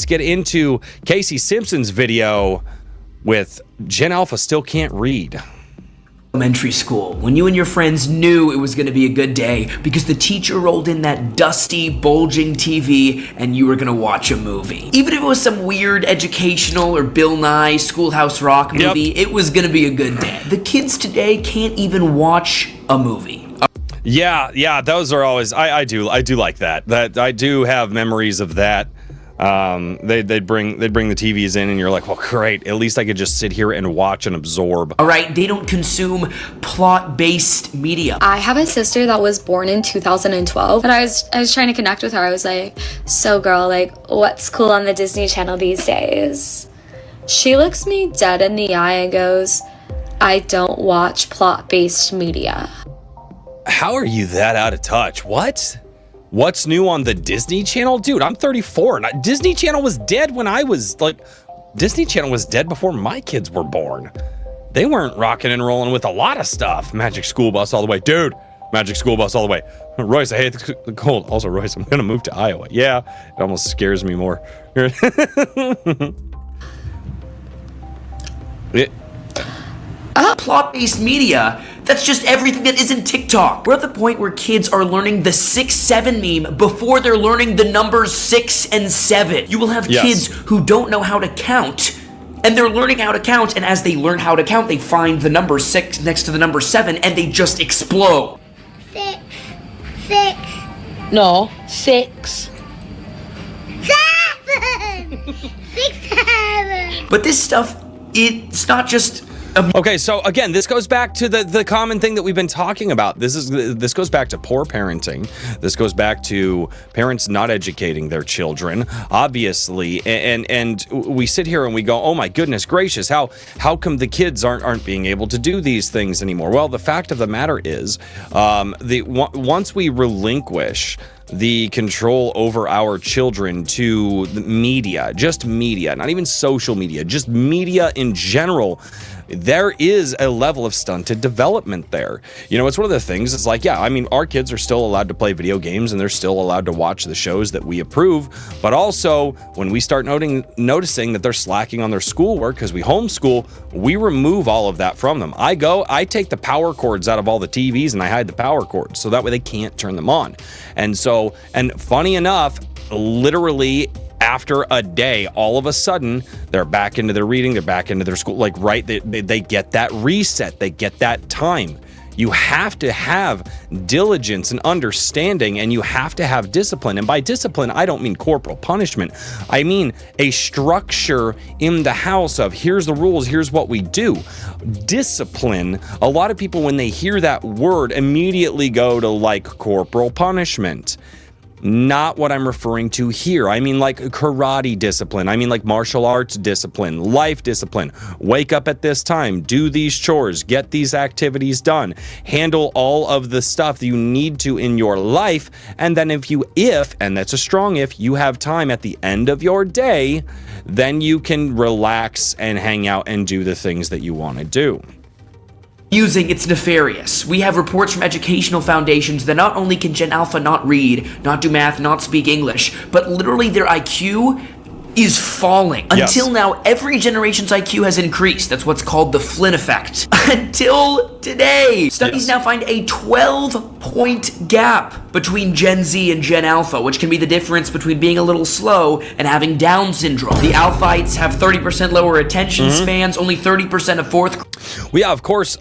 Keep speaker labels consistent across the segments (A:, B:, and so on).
A: Let's get into Casey Simpson's video with Gen Alpha Still Can't Read.
B: Elementary school, when you and your friends knew it was going to be a good day because the teacher rolled in that dusty, bulging TV and you were going to watch a movie. Even if it was some weird educational or Bill Nye Schoolhouse Rock movie, it was going to be a good day. The kids today can't even watch a movie.
A: Yeah, those are always, I do like that. That I do have memories of that. They'd bring the TVs in and you're like, well, great, at least I could just sit here and watch and absorb.
B: All right, they don't consume plot-based media.
C: I have a sister that was born in 2012, and I was trying to connect with her. I was like, so girl, like, what's cool on the Disney Channel these days? She looks me dead in the eye and goes, I don't watch plot-based media.
A: How are you that out of touch? What's new on the Disney Channel? Dude, I'm 34. And Disney Channel was dead when I was Disney Channel was dead before my kids were born. They weren't rocking and rolling with a lot of stuff. Magic School Bus all the way. Dude, Magic School Bus all the way. Royce, I hate the cold. Also, Royce, I'm going to move to Iowa. Yeah, it almost scares me more.
B: Plot-based media, that's just everything that isn't TikTok. We're at the point where kids are learning the 6-7 meme before they're learning the numbers 6 and 7. You will have kids who don't know how to count, and they're learning how to count, and as they learn how to count, they find the number 6 next to the number 7, and they just explode.
D: 6.
E: No, 6.
D: 7. 6, 7.
B: But this stuff, it's not just...
A: Okay, so again, this goes back to the common thing that we've been talking about. This goes back to poor parenting. This goes back to parents not educating their children, obviously. And we sit here and we go, oh my goodness gracious, how come the kids aren't being able to do these things anymore? Well, the fact of the matter is, once we relinquish the control over our children to the media, just media, not even social media, just media in general, there is a level of stunted development there. You know, it's one of the things, it's like, yeah, I mean, our kids are still allowed to play video games and they're still allowed to watch the shows that we approve, but also when we start noticing that they're slacking on their schoolwork because we homeschool, we remove all of that from them. I take the power cords out of all the TVs and I hide the power cords so that way they can't turn them on. And so, and funny enough, literally after a day, all of a sudden, they're back into their reading, they're back into their school, like, right, they get that reset, they get that time. You have to have diligence and understanding, and you have to have discipline. And by discipline, I don't mean corporal punishment. I mean a structure in the house of here's the rules, here's what we do. Discipline, a lot of people, when they hear that word, immediately go to like corporal punishment. Not what I'm referring to here. I mean like karate discipline. I mean like martial arts discipline, life discipline. Wake up at this time, do these chores, get these activities done, handle all of the stuff that you need to in your life. And then if, and that's a strong if, you have time at the end of your day, then you can relax and hang out and do the things that you want to do.
B: It's nefarious. We have reports from educational foundations that not only can Gen Alpha not read, not do math, not speak English, but literally their IQ is falling.
A: Yes.
B: Until now, every generation's IQ has increased. That's what's called the Flynn effect. Until today. Studies now find a 12-point gap between Gen Z and Gen Alpha, which can be the difference between being a little slow and having Down syndrome. The Alphites have 30% lower attention spans, only 30% of fourth.
A: Well, yeah, of course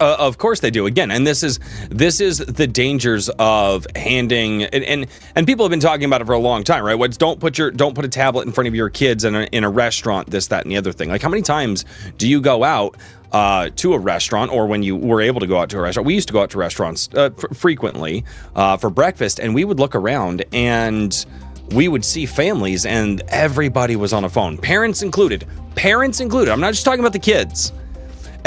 A: they do. Again, and this is the dangers of handing and people have been talking about it for a long time, right? What's don't put a tablet in front of your kids in a restaurant, this, that, and the other thing. Like, how many times do you go out to a restaurant, or when you were able to go out to a restaurant? We used to go out to restaurants frequently for breakfast, and we would look around and we would see families and everybody was on a phone, parents included. I'm not just talking about the kids.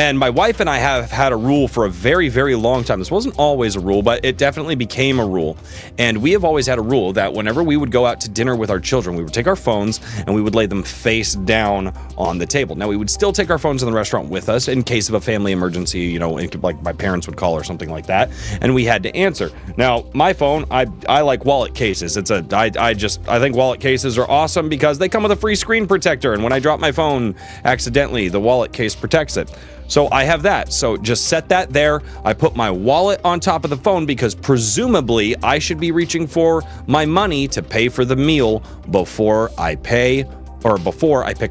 A: And my wife and I have had a rule for a very, very long time. This wasn't always a rule, but it definitely became a rule. And we have always had a rule that whenever we would go out to dinner with our children, we would take our phones and we would lay them face down on the table. Now, we would still take our phones in the restaurant with us in case of a family emergency, you know, like my parents would call or something like that, and we had to answer. Now, my phone, I like wallet cases. I think wallet cases are awesome because they come with a free screen protector, and when I drop my phone accidentally, the wallet case protects it. So I have that. So just set that there. I put my wallet on top of the phone because presumably I should be reaching for my money to pay for the meal before I pick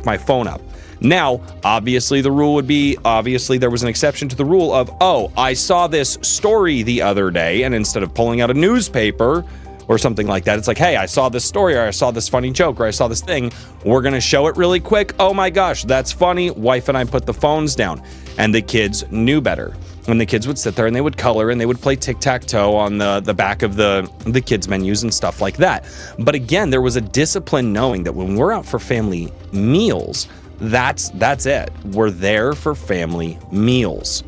A: my phone up. Now, obviously the rule would be, there was an exception to the rule of, oh, I saw this story the other day, and instead of pulling out a newspaper or something like that, it's like, hey, I saw this story, or I saw this funny joke, or I saw this thing. We're going to show it really quick. Oh my gosh, that's funny. Wife and I put the phones down, and the kids knew better. When the kids would sit there and they would color and they would play tic-tac-toe on the back of the kids' menus and stuff like that. But again, there was a discipline knowing that when we're out for family meals, that's it. We're there for family meals.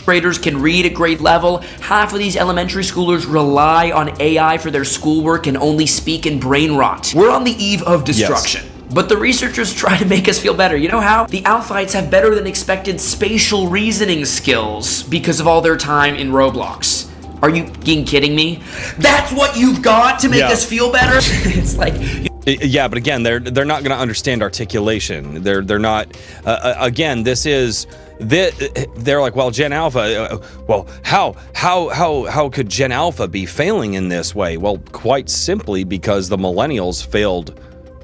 B: Graders can read at grade level. Half of these elementary schoolers rely on AI for their schoolwork and only speak in brain rot. We're on the eve of destruction. Yes. But the researchers try to make us feel better. You know how? The Alphites have better than expected spatial reasoning skills because of all their time in Roblox. Are you kidding me? That's what you've got to make us feel better? It's like...
A: Yeah, but again, they're not going to understand articulation. They're not. Again, they're like, well, Gen Alpha. Well, how could Gen Alpha be failing in this way? Well, quite simply because the millennials failed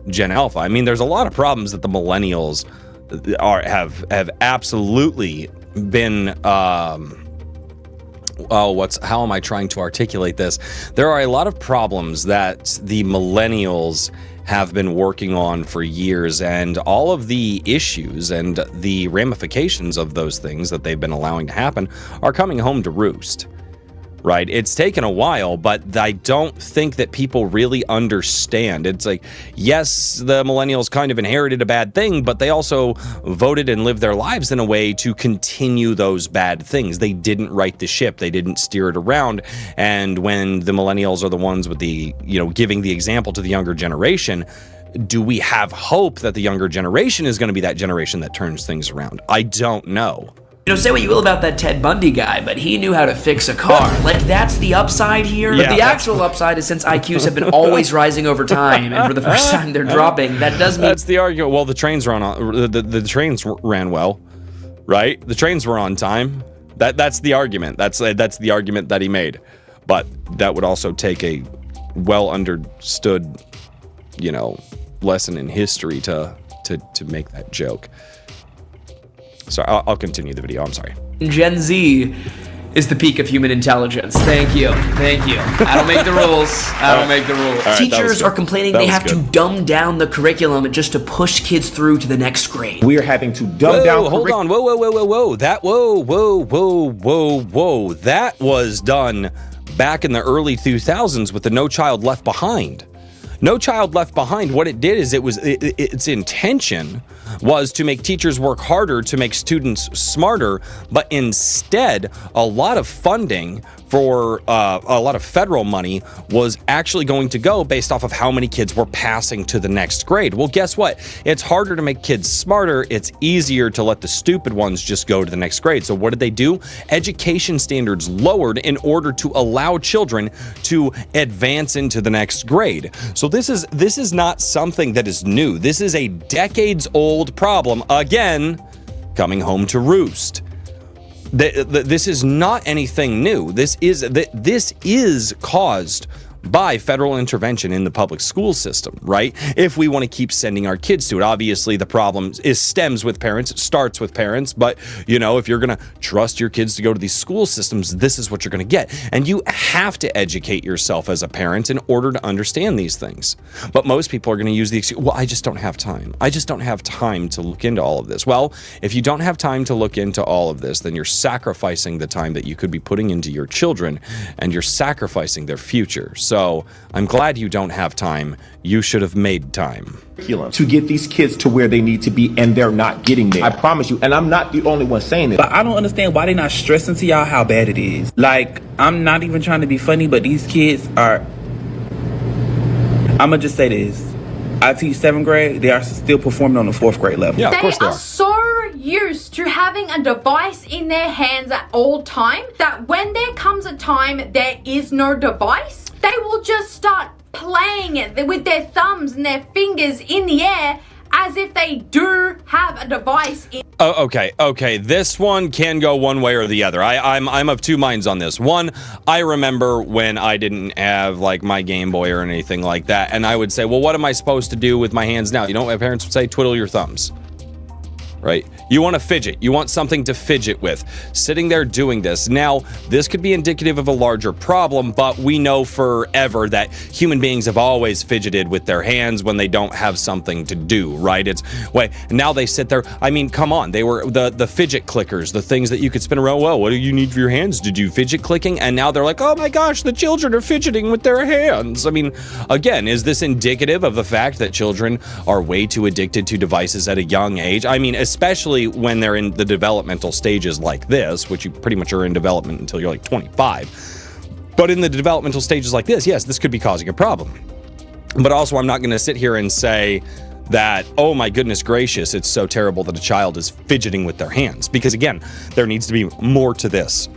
A: Gen Alpha. I mean, there's a lot of problems that the millennials have absolutely been. How am I trying to articulate this? There are a lot of problems that the millennials have been working on for years, and all of the issues and the ramifications of those things that they've been allowing to happen are coming home to roost. Right? It's taken a while, but I don't think that people really understand. It's like, yes, the millennials kind of inherited a bad thing, but they also voted and lived their lives in a way to continue those bad things. They didn't right the ship. They didn't steer it around. And when the millennials are the ones with the, giving the example to the younger generation, do we have hope that the younger generation is going to be that generation that turns things around? I don't know.
B: Say what you will about that Ted Bundy guy, but he knew how to fix a car. Like, that's the upside here. Yeah, but the actual upside is since IQs have been always rising over time, and for the first time they're dropping, that does mean...
A: That's the argument. Well, the trains the trains ran well, right? The trains were on time. That's the argument. That's the argument that he made. But that would also take a well understood, lesson in history to make that joke. So I'll continue the video. I'm sorry.
B: Gen Z is the peak of human intelligence. Thank you. I don't make the rules.
A: Right,
B: Teachers are complaining they have to dumb down the curriculum just to push kids through to the next grade.
E: We are having to dumb down.
A: Hold on. Whoa. That was done back in the early 2000s with the No Child Left Behind. No Child Left Behind, what it did is its intention was to make teachers work harder to make students smarter, but instead, a lot of funding for a lot of federal money was actually going to go based off of how many kids were passing to the next grade. Well, guess what? It's harder to make kids smarter. It's easier to let the stupid ones just go to the next grade. So what did they do? Education standards lowered in order to allow children to advance into the next grade. So this is not something that is new. This is a decades-old problem, again, coming home to roost. This is not anything new. This is caused by federal intervention in the public school system, right? If we want to keep sending our kids to it. Obviously, the problem stems with parents. It starts with parents. But, if you're going to trust your kids to go to these school systems, this is what you're going to get. And you have to educate yourself as a parent in order to understand these things. But most people are going to use the excuse, well, I just don't have time. I just don't have time to look into all of this. Well, if you don't have time to look into all of this, then you're sacrificing the time that you could be putting into your children, and you're sacrificing their future. So I'm glad you don't have time. You should have made time.
E: To get these kids to where they need to be, and they're not getting there. I promise you, and I'm not the only one saying it.
F: But I don't understand why they're not stressing to y'all how bad it is. Like, I'm not even trying to be funny, but these kids are... I'ma just say this. I teach 7th grade, they are still performing on the 4th grade level.
A: Yeah, of
G: They
A: course they
G: are
A: are.
G: so used to having a device in their hands at all time that when there comes a time there is no device, they will just start playing it with their thumbs and their fingers in the air as if they do have a device in.
A: Oh, okay. This one can go one way or the other. I'm of two minds on this. One, I remember when I didn't have like my Game Boy or anything like that, and I would say, well, what am I supposed to do with my hands now? You know what my parents would say? Twiddle your thumbs. Right? You want to fidget. You want something to fidget with. Sitting there doing this. Now, this could be indicative of a larger problem, but we know forever that human beings have always fidgeted with their hands when they don't have something to do, right? It's wait, now they sit there. I mean, come on. They were the fidget clickers, the things that you could spin around. Well, what do you need for your hands to do fidget clicking? And now they're like, oh my gosh, the children are fidgeting with their hands. I mean, again, is this indicative of the fact that children are way too addicted to devices at a young age? I mean, especially when they're in the developmental stages like this, which you pretty much are in development until you're like 25. But in the developmental stages like this, yes, this could be causing a problem. But also, I'm not going to sit here and say that, oh my goodness gracious, it's so terrible that a child is fidgeting with their hands. Because again, there needs to be more to this.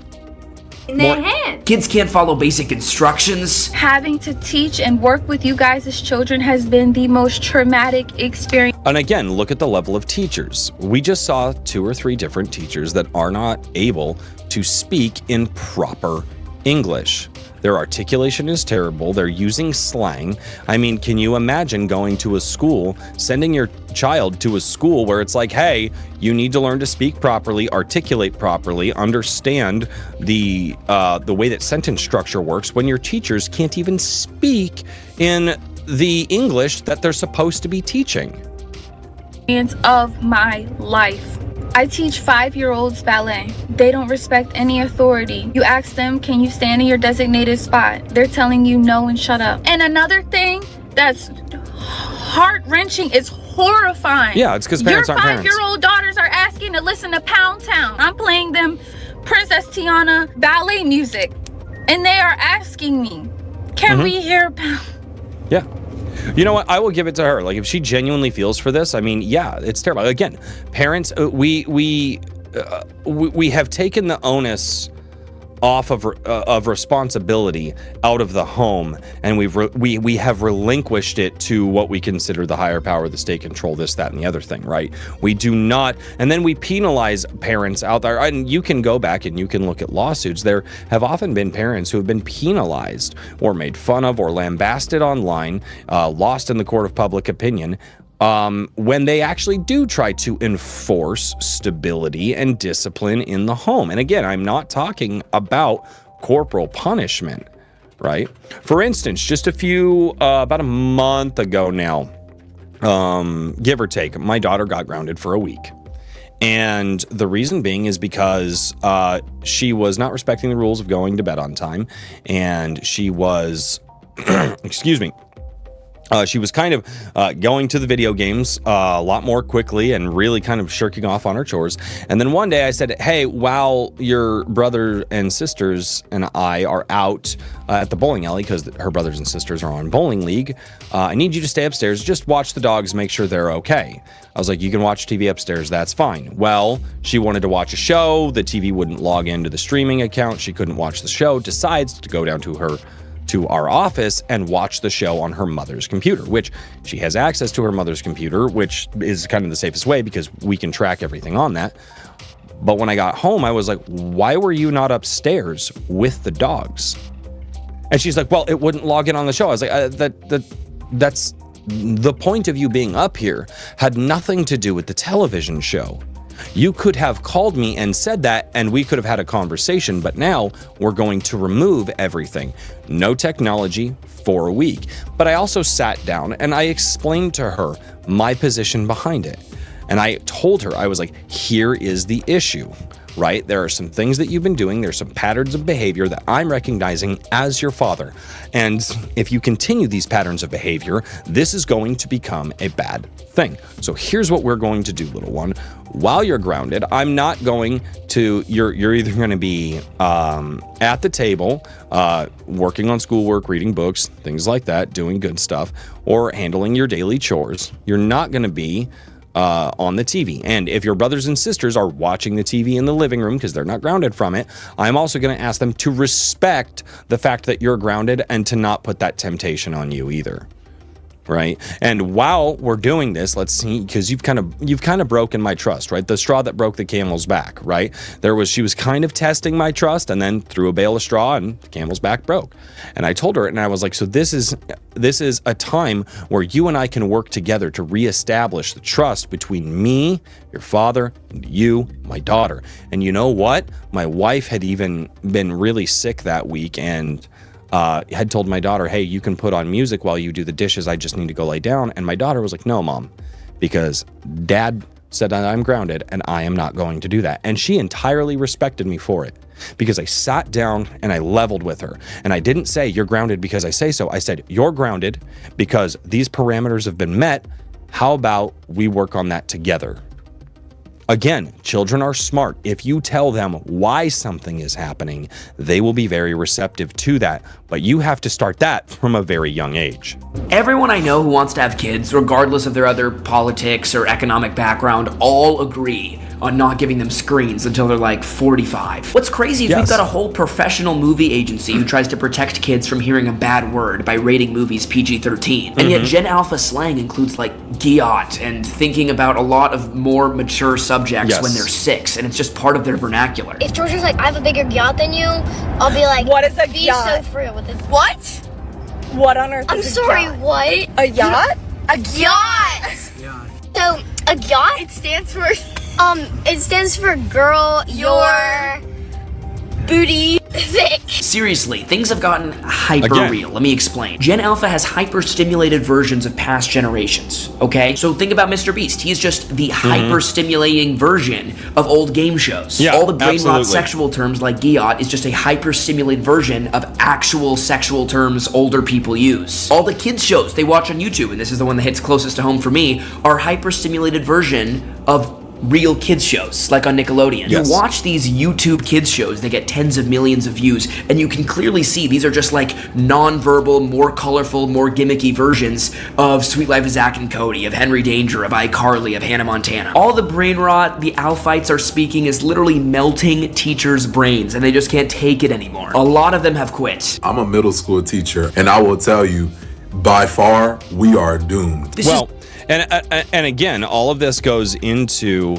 G: In their hands.
B: Kids can't follow basic instructions.
H: Having to teach and work with you guys as children has been the most traumatic experience.
A: And again, look at the level of teachers. We just saw 2 or 3 different teachers that are not able to speak in proper English. Their articulation is terrible. They're using slang. I mean, can you imagine going to a school, sending your child to a school where it's like, hey, you need to learn to speak properly, articulate properly, understand the way that sentence structure works when your teachers can't even speak in the English that they're supposed to be teaching?
H: Of my life. I teach 5-year-olds ballet. They don't respect any authority. You ask them, can you stand in your designated spot? They're telling you no and shut up. And another thing that's heart-wrenching is horrifying.
A: Yeah, it's because parents aren't parents.
H: Your 5-year-old daughters are asking to listen to Pound Town. I'm playing them Princess Tiana ballet music. And they are asking me, can we hear Pound?
A: Yeah. You know what? I will give it to her. Like, if she genuinely feels for this, I mean, yeah, it's terrible. Again, parents, we have taken the onus off of responsibility out of the home, and we have relinquished it to what we consider the higher power, the state control, this, that, and the other thing, right? We do not, and then we penalize parents out there. And you can go back and you can look at lawsuits. There have often been parents who have been penalized or made fun of or lambasted online, lost in the court of public opinion, when they actually do try to enforce stability and discipline in the home. And again, I'm not talking about corporal punishment, right? For instance, just about a month ago now, give or take, my daughter got grounded for a week. And the reason being is because she was not respecting the rules of going to bed on time, and she was, excuse me, she was kind of going to the video games a lot more quickly and really kind of shirking off on her chores. And then one day I said, hey, while your brother and sisters and I are out at the bowling alley, because her brothers and sisters are on bowling league, I need you to stay upstairs, just watch the dogs, make sure they're okay. I was like, you can watch TV upstairs, that's fine. Well, she wanted to watch a show. The TV wouldn't log into the streaming account. She couldn't watch the show, decides to go down to our office and watch the show on her mother's computer, which she has access to her mother's computer, which is kind of the safest way because we can track everything on that. But when I got home, I was like, why were you not upstairs with the dogs? And she's like, well, it wouldn't log in on the show. I was like, that's the point of you being up here had nothing to do with the television show. You could have called me and said that, and we could have had a conversation, but now we're going to remove everything. No technology for a week. But I also sat down and I explained to her my position behind it. And I told her, I was like, here is the issue. right? There are some things that you've been doing. There's some patterns of behavior that I'm recognizing as your father. And if you continue these patterns of behavior, this is going to become a bad thing. So here's what we're going to do, little one. While you're grounded, I'm not going to, you're either going to be at the table, working on schoolwork, reading books, things like that, doing good stuff, or handling your daily chores. You're not going to be on the TV. And if your brothers and sisters are watching the TV in the living room because they're not grounded from it, I'm also going to ask them to respect the fact that you're grounded and to not put that temptation on you either. Right. And while we're doing this, let's see, because you've kind of broken my trust, right? The straw that broke the camel's back, right? She was kind of testing my trust and then threw a bale of straw and the camel's back broke. And I told her, and I was like, so this is a time where you and I can work together to reestablish the trust between me, your father, and you, my daughter. And you know what? My wife had even been really sick that week and had told my daughter, hey, you can put on music while you do the dishes. I just need to go lay down. And my daughter was like, no, Mom, because Dad said that I'm grounded and I am not going to do that. And she entirely respected me for it because I sat down and I leveled with her. And I didn't say you're grounded because I say so. I said, you're grounded because these parameters have been met. How about we work on that together? Again, children are smart. If you tell them why something is happening, they will be very receptive to that. But you have to start that from a very young age.
B: Everyone I know who wants to have kids, regardless of their other politics or economic background, all agree on not giving them screens until they're like 45. What's crazy is we've got a whole professional movie agency who tries to protect kids from hearing a bad word by rating movies PG-13. And yet Gen Alpha slang includes like giat and thinking about a lot of more mature subjects when they're 6, and it's just part of their vernacular.
D: If Georgia's like, I have a bigger yacht than you, I'll be like,
I: what is a
D: be
I: yacht?
D: so free with it.
I: What? What on earth
D: I'm
I: is
D: sorry,
I: a yacht?
D: what?
I: A yacht?
D: A yacht! So, a yacht?
I: It stands for
D: It stands for girl, your booty thick.
B: Seriously, things have gotten hyper real. Let me explain. Gen Alpha has hyper-stimulated versions of past generations, okay? So think about Mr. Beast. He is just the hyper-stimulating version of old game shows.
A: Yeah,
B: all the brain rot
A: absolutely.
B: sexual terms like giat is just a hyper-stimulated version of actual sexual terms older people use. All the kids shows they watch on YouTube, and this is the one that hits closest to home for me, are hyper-stimulated version of real kids shows like on Nickelodeon. You watch these YouTube kids shows, they get tens of millions of views, and you can clearly see these are just like non-verbal, more colorful, more gimmicky versions of Sweet Life of Zack and Cody, of Henry Danger, of iCarly, of Hannah Montana. All the brain rot the Alphites are speaking is literally melting teachers' brains, and they just can't take it anymore. A lot of them have quit.
J: I'm a middle school teacher, and I will tell you, by far, we are doomed.
A: And again, all of this goes into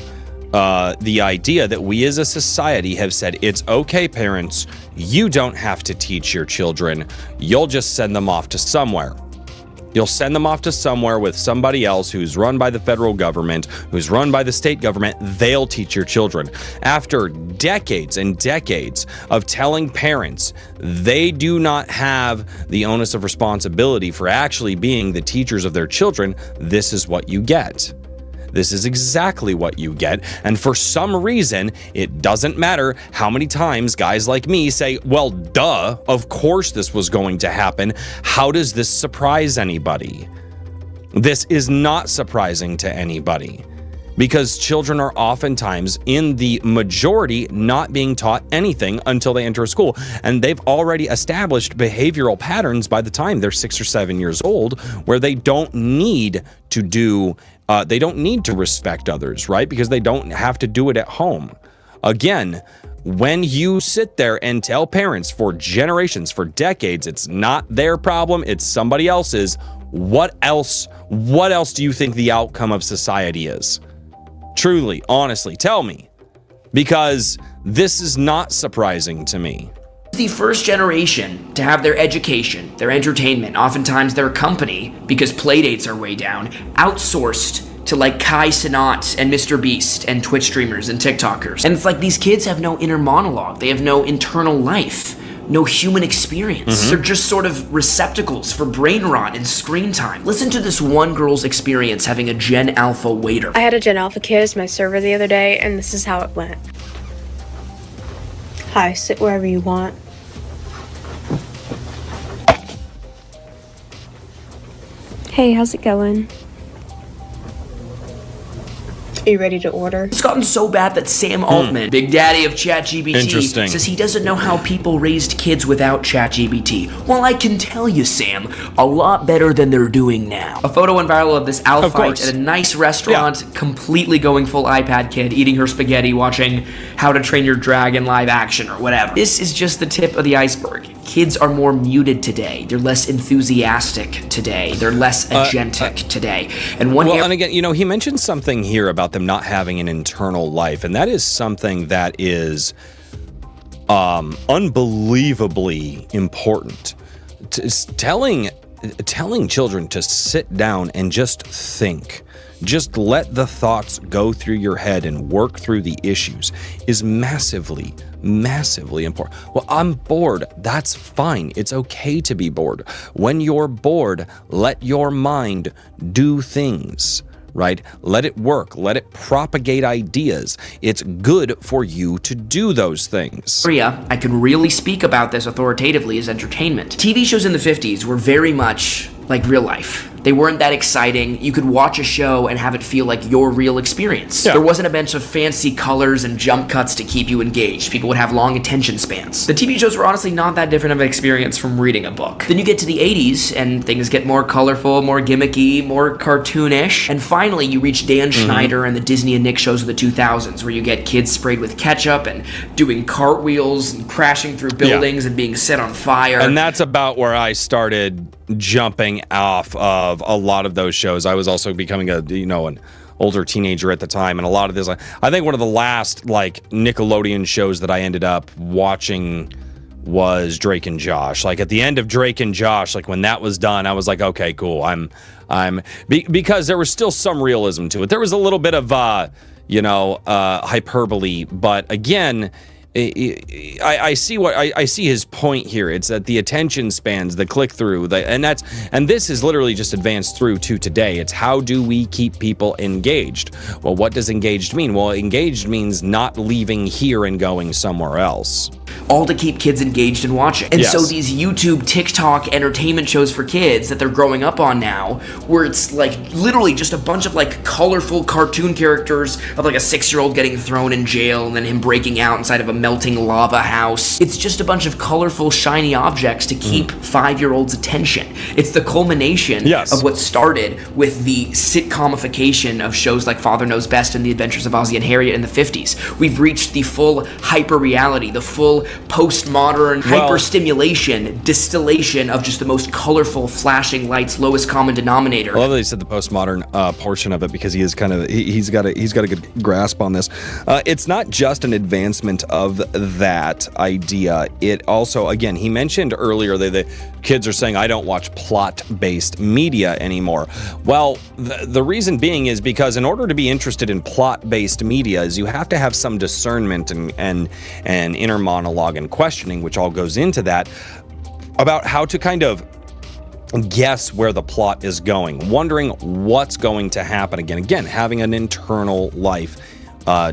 A: the idea that we as a society have said, it's okay, parents, you don't have to teach your children. You'll just send them off to somewhere. You'll send them off to somewhere with somebody else who's run by the federal government, who's run by the state government. They'll teach your children. After decades and decades of telling parents they do not have the onus of responsibility for actually being the teachers of their children, this is what you get. This is exactly what you get. And for some reason, it doesn't matter how many times guys like me say, well, duh, of course this was going to happen. How does this surprise anybody? This is not surprising to anybody because children are oftentimes, in the majority, not being taught anything until they enter a school. And they've already established behavioral patterns by the time they're 6 or 7 years old where they don't need to do they don't need to respect others, right? Because they don't have to do it at home. Again, when you sit there and tell parents for generations, for decades, it's not their problem, it's somebody else's, what else do you think the outcome of society is? Truly, honestly, tell me. Because this is not surprising to me.
B: The first generation to have their education, their entertainment, oftentimes their company, because playdates are way down, outsourced to like Kai Cenat and Mr. Beast and Twitch streamers and TikTokers. And it's like these kids have no inner monologue. They have no internal life, no human experience. They're just sort of receptacles for brain rot and screen time. Listen to this one girl's experience having a Gen Alpha waiter.
K: I had a Gen Alpha kid as my server the other day, and this is how it went.
I: Hi, sit wherever you want. Hey, how's it going? Are you ready to order?
B: It's gotten so bad that Sam Altman, big daddy of ChatGPT,
A: Interesting.
B: says he doesn't know how people raised kids without ChatGPT. Well, I can tell you, Sam, a lot better than they're doing now. A photo went viral of this owl
A: Of
B: fight
A: course.
B: at a nice restaurant, completely going full iPad kid, eating her spaghetti, watching How to Train Your Dragon live action or whatever. This is just the tip of the iceberg. Kids are more muted today. They're less enthusiastic today. They're less agentic today. And one
A: Well, and again, you know, he mentioned something here about them not having an internal life, and that is something that is unbelievably important. Telling children to sit down and just think, just let the thoughts go through your head and work through the issues is massively important. Well, I'm bored. That's fine. It's okay to be bored. When you're bored, let your mind do things. Right? Let it work. Let it propagate ideas. It's good for you to do those things.
B: Area, I can really speak about this authoritatively, is entertainment. TV shows in the 50s were very much like real life. They weren't that exciting. You could watch a show and have it feel like your real experience.
A: Yeah.
B: There wasn't a bunch of fancy colors and jump cuts to keep you engaged. People would have long attention spans. The TV shows were honestly not that different of an experience from reading a book. Then you get to the 80s and things get more colorful, more gimmicky, more cartoonish. And finally you reach Dan Schneider and the Disney and Nick shows of the 2000s where you get kids sprayed with ketchup and doing cartwheels and crashing through buildings and being set on fire.
A: And that's about where I started jumping off of a lot of those shows. I was also becoming an older teenager at the time, and a lot of this, I think one of the last like Nickelodeon shows that I ended up watching was Drake and Josh. Like at the end of Drake and Josh, like when that was done, I was like, okay, cool. Because there was still some realism to it. There was a little bit of hyperbole, but again, I see his point here. It's that the attention spans, the click through, and this is literally just advanced through to today. It's how do we keep people engaged? Well, what does engaged mean? Well, engaged means not leaving here and going somewhere else.
B: All to keep kids engaged and watching. And so these YouTube, TikTok entertainment shows for kids that they're growing up on now, where it's like literally just a bunch of like colorful cartoon characters of like a 6-year-old getting thrown in jail and then him breaking out inside of a melting lava house. It's just a bunch of colorful, shiny objects to keep 5-year-olds' attention. It's the culmination of what started with the sitcomification of shows like Father Knows Best and The Adventures of Ozzie and Harriet in the 50s. We've reached the full hyper-reality, the full postmodern hyper-stimulation, distillation of just the most colorful, flashing lights, lowest common denominator.
A: I love that he said the postmodern portion of it because he is kind of he's got a good grasp on this. It's not just an advancement of that idea. It also, again, he mentioned earlier that the kids are saying I don't watch plot-based media anymore. Well, the reason being is because in order to be interested in plot-based media is you have to have some discernment and inner monologue and questioning, which all goes into that, about how to kind of guess where the plot is going, wondering what's going to happen. Again, having an internal life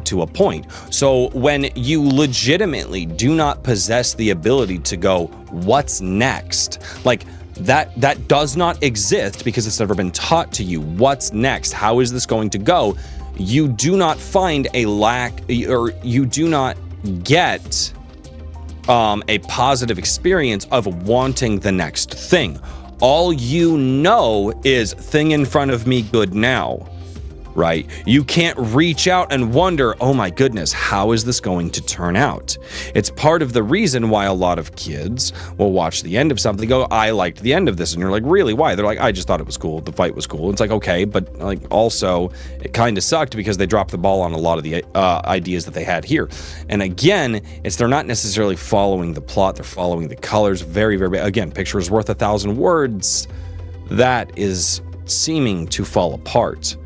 A: to a point. So when you legitimately do not possess the ability to go, what's next? Like that does not exist because it's never been taught to you. What's next? How is this going to go? You do not find a lack, or you do not get a positive experience of wanting the next thing. All you know is thing in front of me, good now, right? You can't reach out and wonder, oh my goodness, how is this going to turn out? It's part of the reason why a lot of kids will watch the end of something, go, I liked the end of this. And you're like, really, why? They're like, I just thought it was cool. The fight was cool. It's like, okay, but like also it kind of sucked because they dropped the ball on a lot of the ideas that they had here. And again, they're not necessarily following the plot. They're following the colors. Very, very, again, picture is worth 1,000 words. That is seeming to fall apart.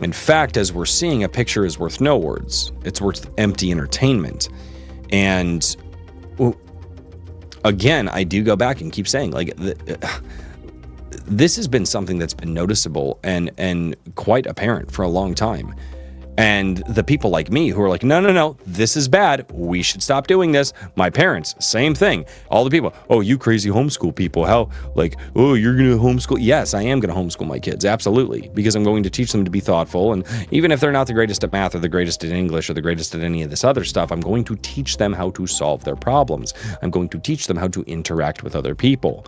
A: In fact, as we're seeing, a picture is worth no words. It's worth empty entertainment. And again, I do go back and keep saying, like, this has been something that's been noticeable and quite apparent for a long time. And the people like me who are like, no, this is bad. We should stop doing this. My parents, same thing. All the people, oh, you crazy homeschool people. How, like, oh, you're going to homeschool? Yes, I am going to homeschool my kids. Absolutely. Because I'm going to teach them to be thoughtful. And even if they're not the greatest at math or the greatest at English or the greatest at any of this other stuff, I'm going to teach them how to solve their problems. I'm going to teach them how to interact with other people,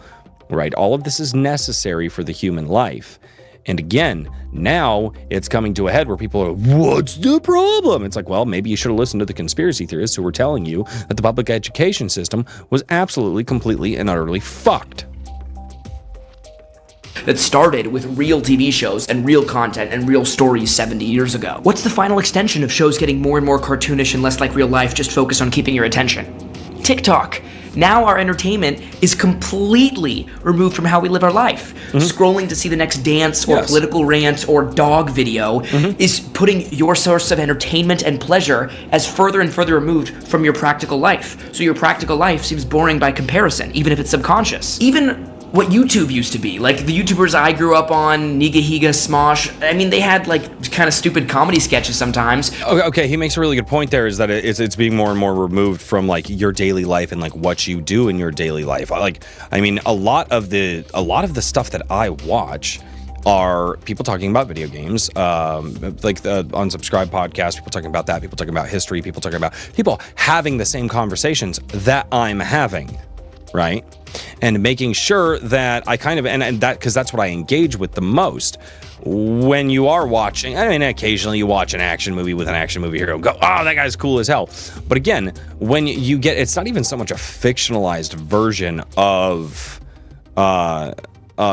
A: right? All of this is necessary for the human life. And again, now it's coming to a head where people are, what's the problem? It's like, well, maybe you should have listened to the conspiracy theorists who were telling you that the public education system was absolutely, completely, and utterly fucked.
B: That started with real TV shows and real content and real stories 70 years ago. What's the final extension of shows getting more and more cartoonish and less like real life, just focused on keeping your attention? TikTok. Now our entertainment is completely removed from how we live our life. Scrolling to see the next dance or political rant or dog video is putting your source of entertainment and pleasure as further and further removed from your practical life. So your practical life seems boring by comparison, even if it's subconscious. Even what YouTube used to be, like the YouTubers I grew up on, Nigahiga, Smosh, I mean, they had like kind of stupid comedy sketches sometimes.
A: Okay, he makes a really good point there, is that it's being more and more removed from like your daily life and like what you do in your daily life. Like, I mean, a lot of the stuff that I watch are people talking about video games, like the Unsubscribed podcast, people talking about that, people talking about history, people talking about people having the same conversations that I'm having, right? And making sure that I kind of, and that, because that's what I engage with the most. When you are watching, I mean, occasionally you watch an action movie with an action movie hero, go, oh, that guy's cool as hell. But again, when you get, it's not even so much a fictionalized version of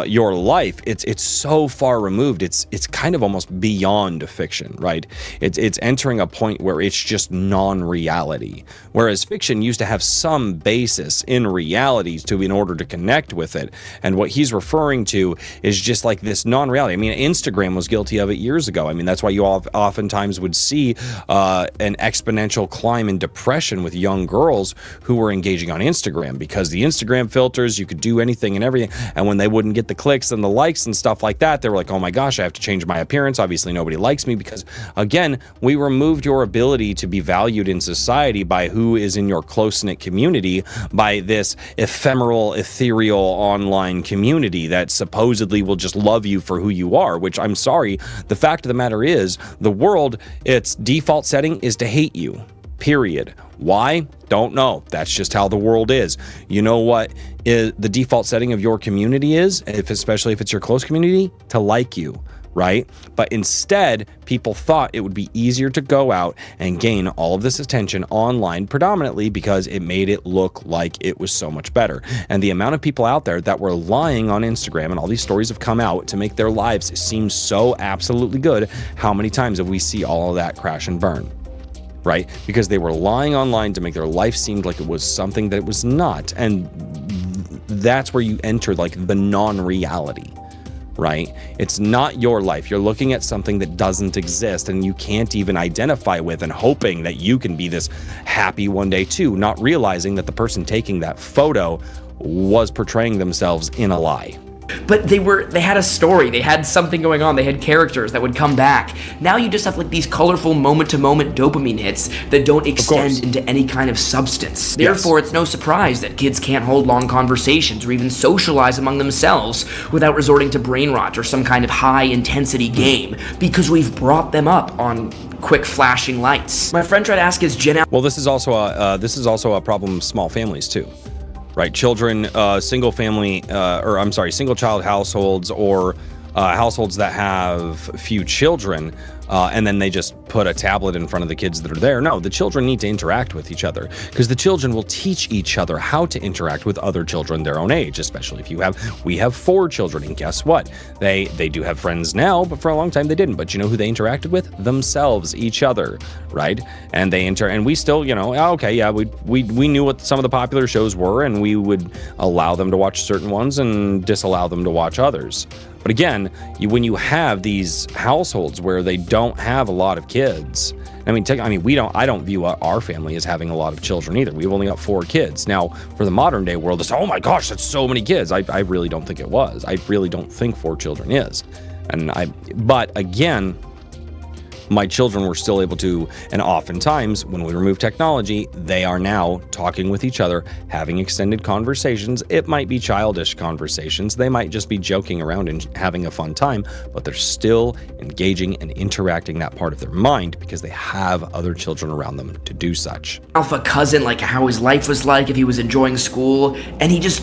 A: your life. It's so far removed. It's kind of almost beyond fiction, right? It's entering a point where it's just non-reality. Whereas fiction used to have some basis in reality in order to connect with it. And what he's referring to is just like this non-reality. I mean, Instagram was guilty of it years ago. I mean, that's why you oftentimes would see an exponential climb in depression with young girls who were engaging on Instagram, because the Instagram filters, you could do anything and everything. And when they wouldn't get the clicks and the likes and stuff like that, they were like, oh my gosh, I have to change my appearance. Obviously nobody likes me, because again, we removed your ability to be valued in society by who is in your close-knit community, by this ephemeral, ethereal online community that supposedly will just love you for who you are, which I'm sorry, the fact of the matter is, the world, its default setting is to hate you. Period. Why? Don't know. That's just how the world is. You know what the default setting of your community is, especially if it's your close community? To like you, right? But instead, people thought it would be easier to go out and gain all of this attention online predominantly because it made it look like it was so much better. And the amount of people out there that were lying on Instagram, and all these stories have come out to make their lives seem so absolutely good, how many times have we seen all of that crash and burn? Right? Because they were lying online to make their life seem like it was something that it was not. And that's where you enter like the non-reality, right? It's not your life. You're looking at something that doesn't exist and you can't even identify with, and hoping that you can be this happy one day too, not realizing that the person taking that photo was portraying themselves in a lie.
B: But they had a story, they had something going on, they had characters that would come back. Now you just have like these colorful moment-to-moment dopamine hits that don't extend into any kind of substance. Therefore, it's no surprise that kids can't hold long conversations or even socialize among themselves without resorting to brain rot or some kind of high-intensity game, because we've brought them up on quick flashing lights. My friend tried to ask his
A: Well, this is also a problem of small families too. Right, children, single child households, or households that have few children, and then they just put a tablet in front of the kids that are there. No, the children need to interact with each other, because the children will teach each other how to interact with other children their own age, especially if we have 4 children, and guess what? They do have friends now, but for a long time they didn't. But you know who they interacted with? Themselves, each other, right? And and we still, okay, yeah, we knew what some of the popular shows were, and we would allow them to watch certain ones and disallow them to watch others. But again, when you have these households where they don't have a lot of kids, I don't view our family as having a lot of children either. We've only got 4 kids. Now, for the modern day world, it's, oh my gosh, that's so many kids. I really don't think it was. I really don't think 4 children is. But again, my children were still able to, and oftentimes when we remove technology, they are now talking with each other, having extended conversations. It might be childish conversations. They might just be joking around and having a fun time, but they're still engaging and interacting that part of their mind because they have other children around them to do such.
B: Alpha cousin, like how his life was like, if he was enjoying school, and he just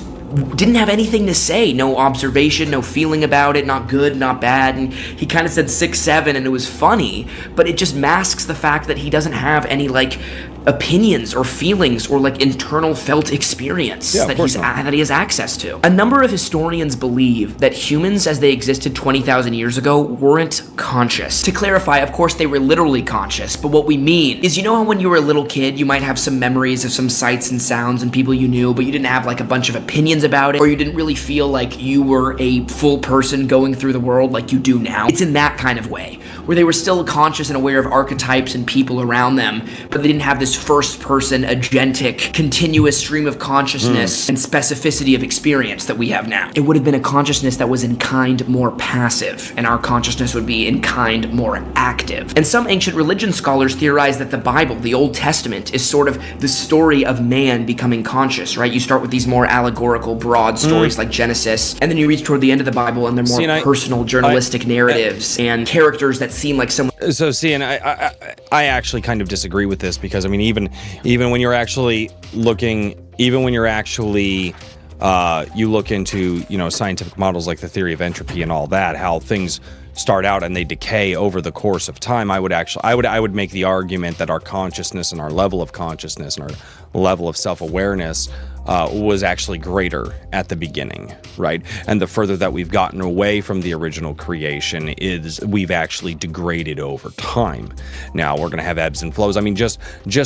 B: didn't have anything to say. No observation, no feeling about it, not good, not bad. And he kind of said 6, 7, and it was funny, but it just masks the fact that he doesn't have any like opinions or feelings or like internal felt experience that he has access to. A number of historians believe that humans as they existed 20,000 years ago weren't conscious. To clarify, of course they were literally conscious, but what we mean is, you know how when you were a little kid you might have some memories of some sights and sounds and people you knew, but you didn't have like a bunch of opinions about it, or you didn't really feel like you were a full person going through the world like you do now? It's in that kind of way, where they were still conscious and aware of archetypes and people around them, but they didn't have this first-person, agentic, continuous stream of consciousness and specificity of experience that we have now. It would have been a consciousness that was in kind more passive, and our consciousness would be in kind more active. And some ancient religion scholars theorize that the Bible, the Old Testament, is sort of the story of man becoming conscious, right? You start with these more allegorical, broad stories like Genesis, and then you reach toward the end of the Bible and they're more personal, journalistic narratives and characters that seem like someone.
A: So see, and I actually kind of disagree with this, because I mean, even when you're actually looking, even when you're actually you look into, you know, scientific models like the theory of entropy and all that, how things start out and they decay over the course of time. I would make the argument that our consciousness and our level of consciousness and our level of self-awareness was actually greater at the beginning, right? And the further that we've gotten away from the original creation is we've actually degraded over time. Now we're going to have ebbs and flows. I mean, just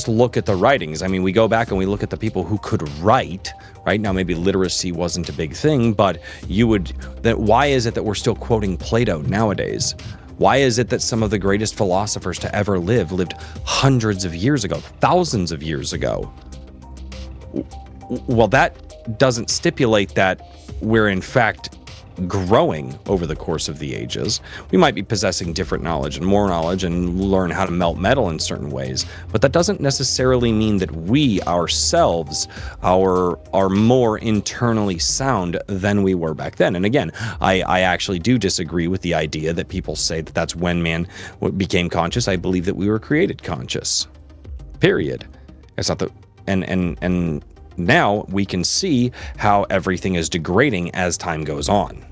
A: look at the writings. I mean, we go back and we look at the people who could write, right? Now maybe literacy wasn't a big thing, but why is it that we're still quoting Plato nowadays? Why is it that some of the greatest philosophers to ever lived hundreds of years ago, thousands of years ago? Well, that doesn't stipulate that we're in fact growing over the course of the ages. We might be possessing different knowledge and more knowledge and learn how to melt metal in certain ways, but that doesn't necessarily mean that we ourselves are more internally sound than we were back then. And again, I actually do disagree with the idea that people say that that's when man became conscious. I believe that we were created conscious. Period. It's not that, and now we can see how everything is degrading as time goes on.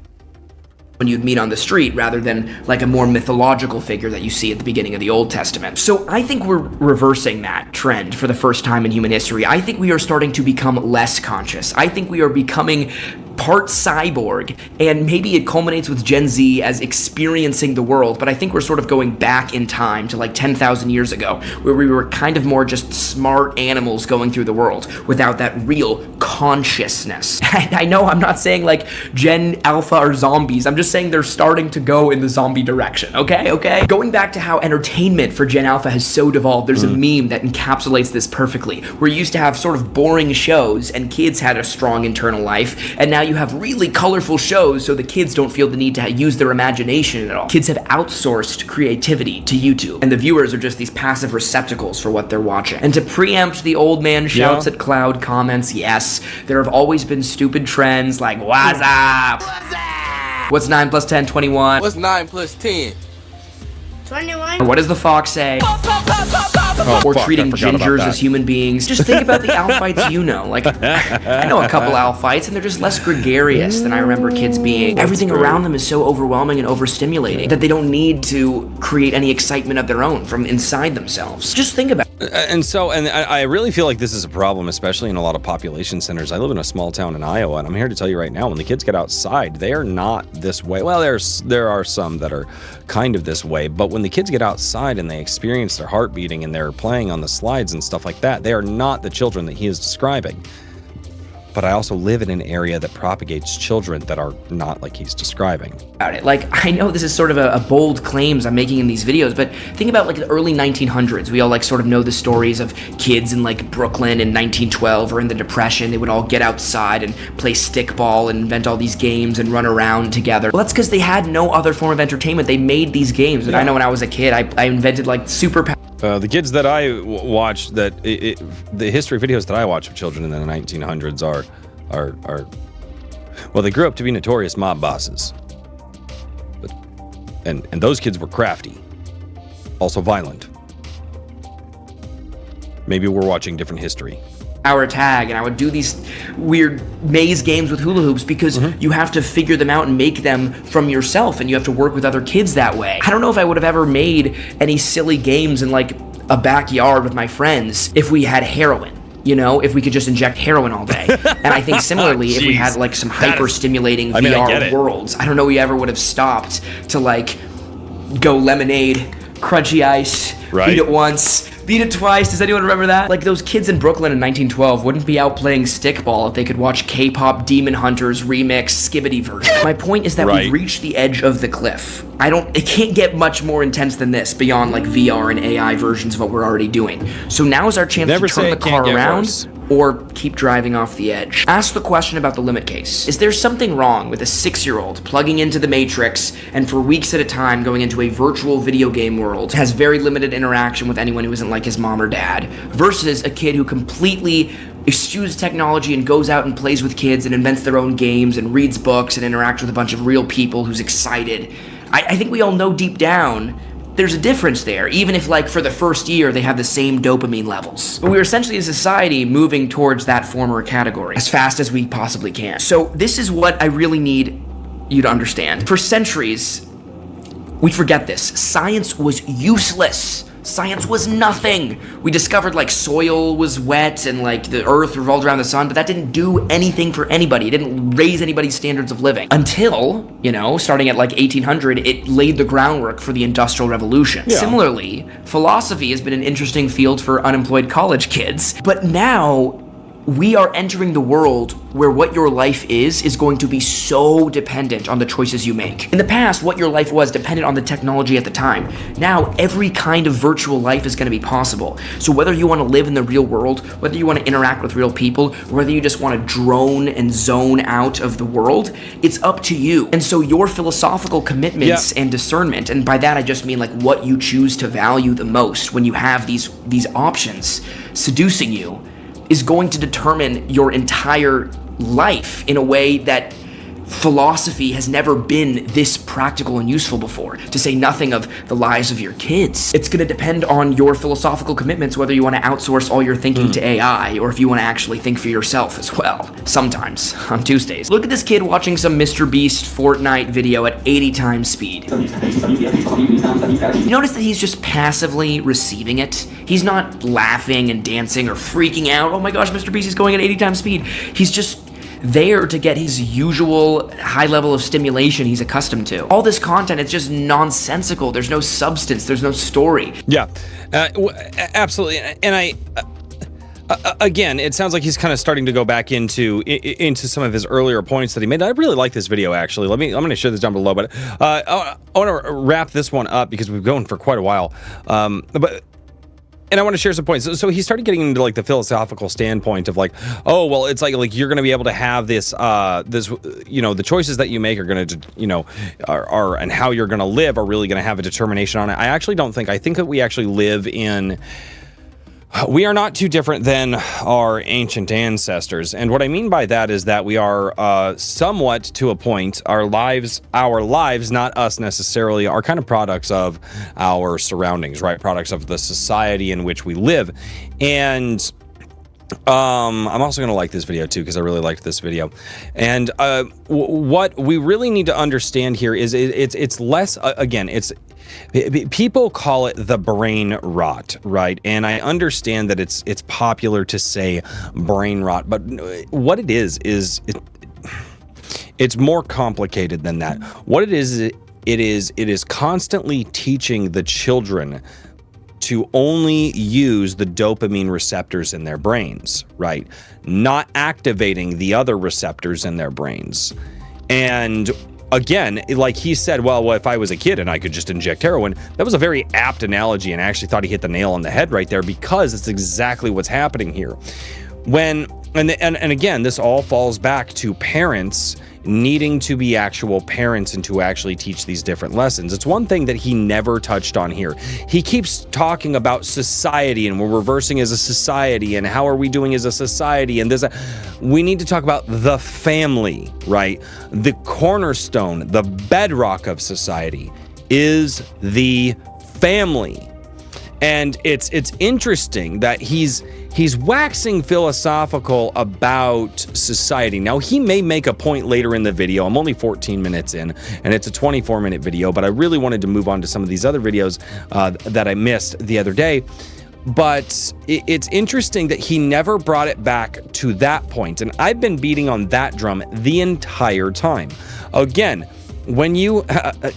B: When you'd meet on the street, rather than like a more mythological figure that you see at the beginning of the Old Testament. So I think we're reversing that trend for the first time in human history. I think we are starting to become less conscious. I think we are becoming part cyborg, and maybe it culminates with Gen Z as experiencing the world, but I think we're sort of going back in time to like 10,000 years ago, where we were kind of more just smart animals going through the world without that real consciousness. I know I'm not saying like Gen Alpha are zombies, I'm just saying they're starting to go in the zombie direction, okay? Going back to how entertainment for Gen Alpha has so devolved, there's a meme that encapsulates this perfectly, where you used to have sort of boring shows and kids had a strong internal life, and now you have really colorful shows so the kids don't feel the need to use their imagination at all. Kids have outsourced creativity to YouTube, and the viewers are just these passive receptacles for what they're watching. And to preempt the old man shouts at cloud comments, yes, there have always been stupid trends like, what's up? What's 9 plus 10, 21?
K: What's 9 plus 10?
D: 21.
B: Or what does the fox say? Or treating gingers as human beings. Just think about the owl fights you know. Like, I know a couple owl fights, and they're just less gregarious than I remember kids being. Everything around them is so overwhelming and overstimulating that they don't need to create any excitement of their own from inside themselves. Just think about it.
A: And I really feel like this is a problem, especially in a lot of population centers. I live in a small town in Iowa, and I'm here to tell you right now, when the kids get outside, they are not this way. Well, there are some that are kind of this way, but when the kids get outside and they experience their heart beating and they're playing on the slides and stuff like that, they are not the children that he is describing. but I also live in an area that propagates children that are not like he's describing.
B: About it. Like, I know this is sort of a bold claims I'm making in these videos, but think about like the early 1900s. We all like sort of know the stories of kids in like Brooklyn in 1912 or in the Depression. They would all get outside and play stickball and invent all these games and run around together. Well, that's because they had no other form of entertainment. They made these games. And I know when I was a kid, I invented like super
A: the kids that I watched, the history videos that I watch of children in the 1900s are well, they grew up to be notorious mob bosses, but and those kids were crafty, also violent. Maybe we're watching different history.
B: Hour tag, and I would do these weird maze games with hula hoops because you have to figure them out and make them from yourself, and you have to work with other kids that way. I don't know if I would have ever made any silly games in like a backyard with my friends if we had heroin. You know, if we could just inject heroin all day. And I think similarly, if we had like some hyper-stimulating VR worlds, I don't know we ever would have stopped to like go lemonade, crunchy ice, beat it once, beat it twice. Does anyone remember that? Like those kids in Brooklyn in 1912 wouldn't be out playing stickball if they could watch K-pop Demon Hunters remix Skibbity version. My point is that we've reached the edge of the cliff. It can't get much more intense than this beyond like VR and AI versions of what we're already doing. So now is our chance to turn the car around or keep driving off the edge. Ask the question about the limit case. Is there something wrong with a 6-year-old plugging into the Matrix and for weeks at a time going into a virtual video game world, has very limited interaction with anyone who isn't like his mom or dad, versus a kid who completely eschews technology and goes out and plays with kids and invents their own games and reads books and interacts with a bunch of real people who's excited? I think we all know deep down there's a difference there, even if like for the first year they have the same dopamine levels. But we're essentially as a society moving towards that former category as fast as we possibly can. So this is what I really need you to understand. For centuries, we forget this. Science was useless. Science was nothing. We discovered like soil was wet and like the earth revolved around the sun, but that didn't do anything for anybody. It didn't raise anybody's standards of living until, you know, starting at like 1800, it laid the groundwork for the Industrial Revolution. Yeah. Similarly, philosophy has been an interesting field for unemployed college kids, but now we are entering the world where what your life is going to be so dependent on the choices you make. In the past, what your life was depended on the technology at the time. Now, every kind of virtual life is going to be possible. So whether you want to live in the real world, whether you want to interact with real people, or whether you just want to drone and zone out of the world, it's up to you. And so your philosophical commitments and discernment, and by that I just mean like what you choose to value the most when you have these options seducing you, is going to determine your entire life in a way that philosophy has never been this practical and useful before, to say nothing of the lives of your kids. It's gonna depend on your philosophical commitments, whether you wanna outsource all your thinking to AI, or if you wanna actually think for yourself as well. Sometimes, on Tuesdays. Look at this kid watching some Mr. Beast Fortnite video at 80 times speed. You notice that he's just passively receiving it? He's not laughing and dancing or freaking out, oh my gosh, Mr. Beast is going at 80 times speed. He's just there to get his usual high level of stimulation he's accustomed to. All this content, it's just nonsensical. There's no substance. There's no story.
A: Yeah, absolutely. And again, it sounds like he's kind of starting to go back into some of his earlier points that he made. I really like this video, actually. I'm going to share this down below, but I want to wrap this one up because we've been going for quite a while. And I want to share some points. So he started getting into like the philosophical standpoint of like, oh, well, it's like you're going to be able to have this, you know, the choices that you make are going to, you know, are and how you're going to live are really going to have a determination on it. I actually don't think. I think that we actually live in. We are not too different than our ancient ancestors. And what I mean by that is that we are somewhat, to a point, our lives, not us necessarily, are kind of products of our surroundings, right? Products of the society in which we live. And I'm also going to like this video too, because I really liked this video. And what we really need to understand here is it's less, again, it's, people call it the brain rot, right? And I understand that it's popular to say brain rot, but what it is it's more complicated than that. What it is constantly teaching the children to only use the dopamine receptors in their brains, right? Not activating the other receptors in their brains. And again, like he said, well, if I was a kid and I could just inject heroin, that was a very apt analogy, and I actually thought he hit the nail on the head right there, because it's exactly what's happening here. And again, this all falls back to parents needing to be actual parents and to actually teach these different lessons. It's one thing that he never touched on here. He keeps talking about society, and we're reversing as a society, and how are we doing as a society, and we need to talk about the family, right? The cornerstone, the bedrock of society is the family. And it's interesting that he's waxing philosophical about society. Now, he may make a point later in the video. I'm only 14 minutes in, and it's a 24-minute video, but I really wanted to move on to some of these other videos that I missed the other day. But it's interesting that he never brought it back to that point, and I've been beating on that drum the entire time. Again, when you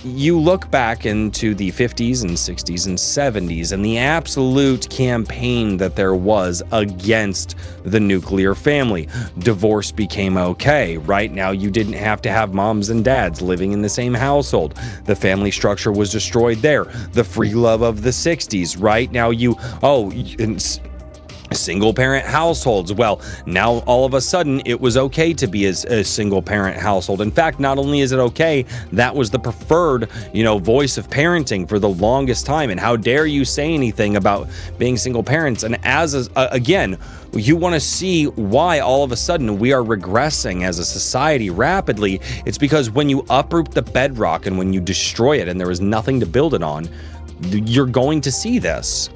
A: look back into the 50s and 60s and 70s and the absolute campaign that there was against the nuclear family, divorce became okay. Right now, you didn't have to have moms and dads living in the same household. The family structure was destroyed there. The free love of the 60s. Right now, single parent households. Well, now all of a sudden it was okay to be a single parent household. In fact, not only is it okay, that was the preferred, voice of parenting for the longest time. And how dare you say anything about being single parents? And again, you want to see why all of a sudden we are regressing as a society rapidly. It's because when you uproot the bedrock and when you destroy it and there is nothing to build it on, you're going to see this.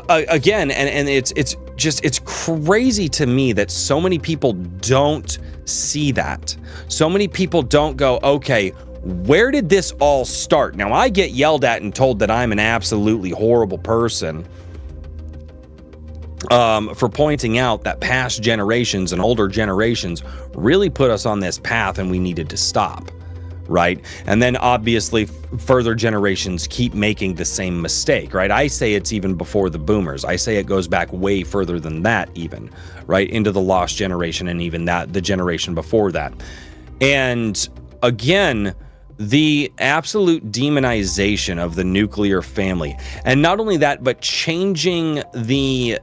A: Again, and it's crazy to me that so many people don't see that. So many people don't go, okay, where did this all start? Now, I get yelled at and told that I'm an absolutely horrible person for pointing out that past generations and older generations really put us on this path and we needed to stop. Right? And then obviously further generations keep making the same mistake, right? I say it's even before the boomers. I say it goes back way further than that even, right? Into the lost generation and even the generation before that. And again, the absolute demonization of the nuclear family. And not only that, but changing the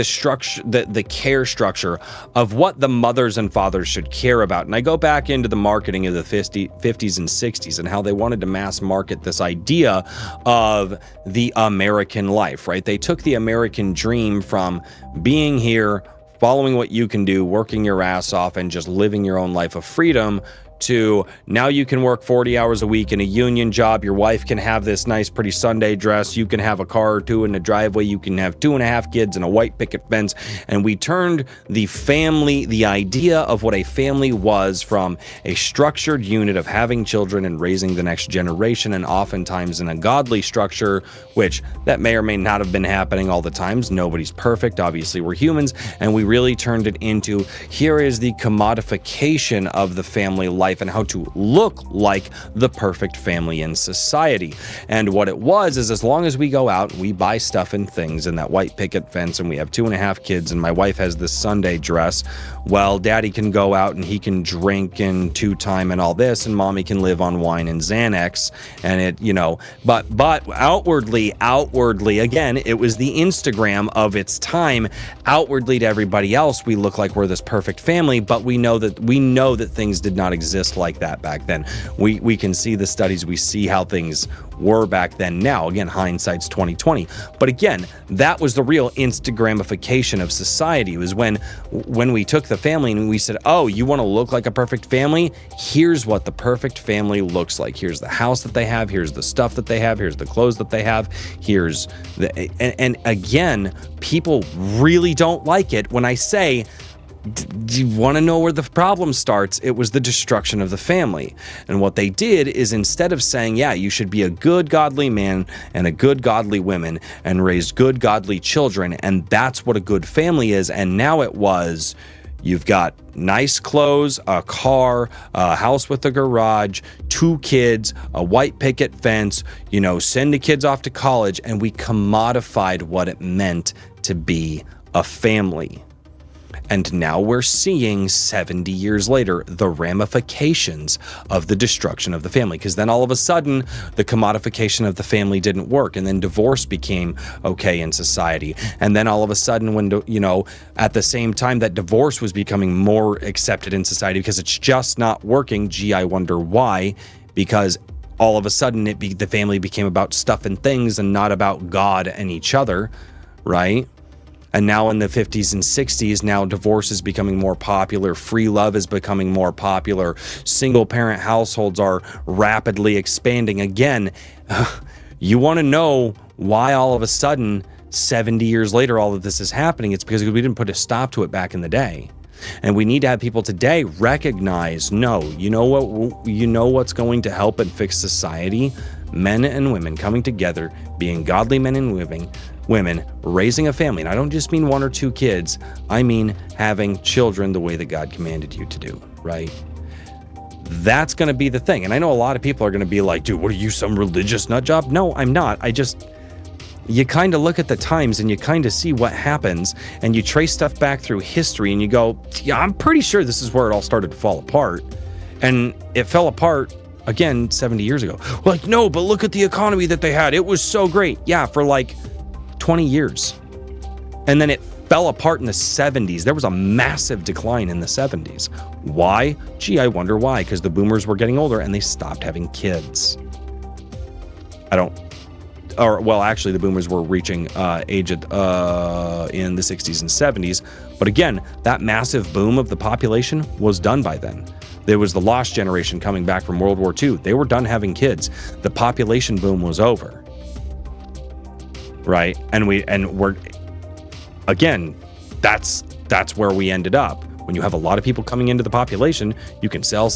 A: structure, the care structure of what the mothers and fathers should care about. And I go back into the marketing of the 50s and 60s and how they wanted to mass market this idea of the American life, right? They took the American dream from being here, following what you can do, working your ass off, and just living your own life of freedom, to now you can work 40 hours a week in a union job. Your wife can have this nice, pretty Sunday dress. You can have a car or two in the driveway. You can have 2.5 kids and a white picket fence. And we turned the family, the idea of what a family was, from a structured unit of having children and raising the next generation, and oftentimes in a godly structure, which that may or may not have been happening all the times. Nobody's perfect. Obviously, we're humans. And we really turned it into, here is the commodification of the family life and how to look like the perfect family in society. And what it was is, as long as we go out, we buy stuff and things in that white picket fence, and we have 2.5 kids, and my wife has this Sunday dress, well, daddy can go out and he can drink and two-time and all this, and mommy can live on wine and Xanax. And it, but outwardly, again, it was the Instagram of its time. Outwardly to everybody else, we look like we're this perfect family, but we know that things did not exist like that back then. We can see the studies, we see how things were back then. Now, again, hindsight's 2020. But again, that was the real Instagramification of society. It was when we took the family and we said, oh, you want to look like a perfect family? Here's what the perfect family looks like. Here's the house that they have. Here's the stuff that they have. Here's the clothes that they have. Here's and again, people really don't like it when I say, do you want to know where the problem starts? It was the destruction of the family. And what they did is, instead of saying, yeah, you should be a good godly man and a good godly woman and raise good godly children, and that's what a good family is, and now it was, You've got nice clothes, a car, a house with a garage, 2 kids, a white picket fence, send the kids off to college, and we commodified what it meant to be a family. And now we're seeing 70 years later the ramifications of the destruction of the family. Because then all of a sudden, the commodification of the family didn't work. And then divorce became okay in society. And then all of a sudden, when, at the same time that divorce was becoming more accepted in society because it's just not working, gee, I wonder why. Because all of a sudden, the family became about stuff and things and not about God and each other, right? And now in the 50s and 60s, now divorce is becoming more popular. Free love is becoming more popular. Single parent households are rapidly expanding. Again, you want to know why all of a sudden, 70 years later, all of this is happening. It's because we didn't put a stop to it back in the day. And we need to have people today recognize, no, you know what's going to help and fix society? Men and women coming together, being godly men and women, raising a family. And I don't just mean 1 or 2 kids. I mean having children the way that God commanded you to do, right? That's going to be the thing. And I know a lot of people are going to be like, dude, what are you, some religious nut job? No, I'm not. You kind of look at the times and you kind of see what happens and you trace stuff back through history and you go, yeah, I'm pretty sure this is where it all started to fall apart. And it fell apart again 70 years ago. Like, no, but look at the economy that they had. It was so great. Yeah, for like 20 years. And then it fell apart in the 70s. There was a massive decline in the 70s. Why? Gee, I wonder why. Because the boomers were getting older and they stopped having kids. Actually, the boomers were reaching age in the 60s and 70s. But again, that massive boom of the population was done by then. There was the lost generation coming back from World War II. They were done having kids. The population boom was over. Right? And we're again, that's where we ended up. When you have a lot of people coming into the population, you can sell,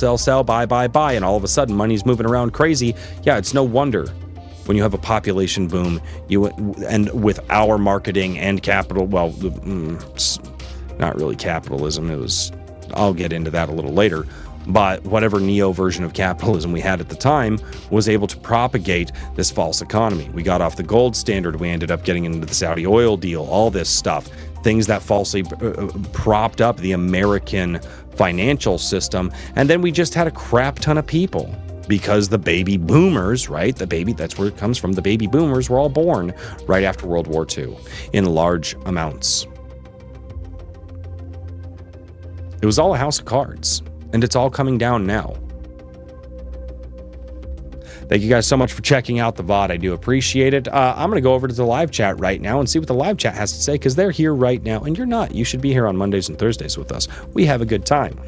A: buy, and all of a sudden money's moving around crazy. Yeah, it's no wonder when you have a population boom, and with our marketing and capital, it's not really capitalism. I'll get into that a little later. But whatever neo version of capitalism we had at the time was able to propagate this false economy. We got off the gold standard. We ended up getting into the Saudi oil deal, all this stuff, things that falsely propped up the American financial system. And then we just had a crap ton of people because the baby boomers, right? That's where it comes from. The baby boomers were all born right after World War II in large amounts. It was all a house of cards. And it's all coming down now. Thank you guys so much for checking out the VOD. I do appreciate it. I'm going to go over to the live chat right now and see what the live chat has to say because they're here right now. And you're not. You should be here on Mondays and Thursdays with us. We have a good time.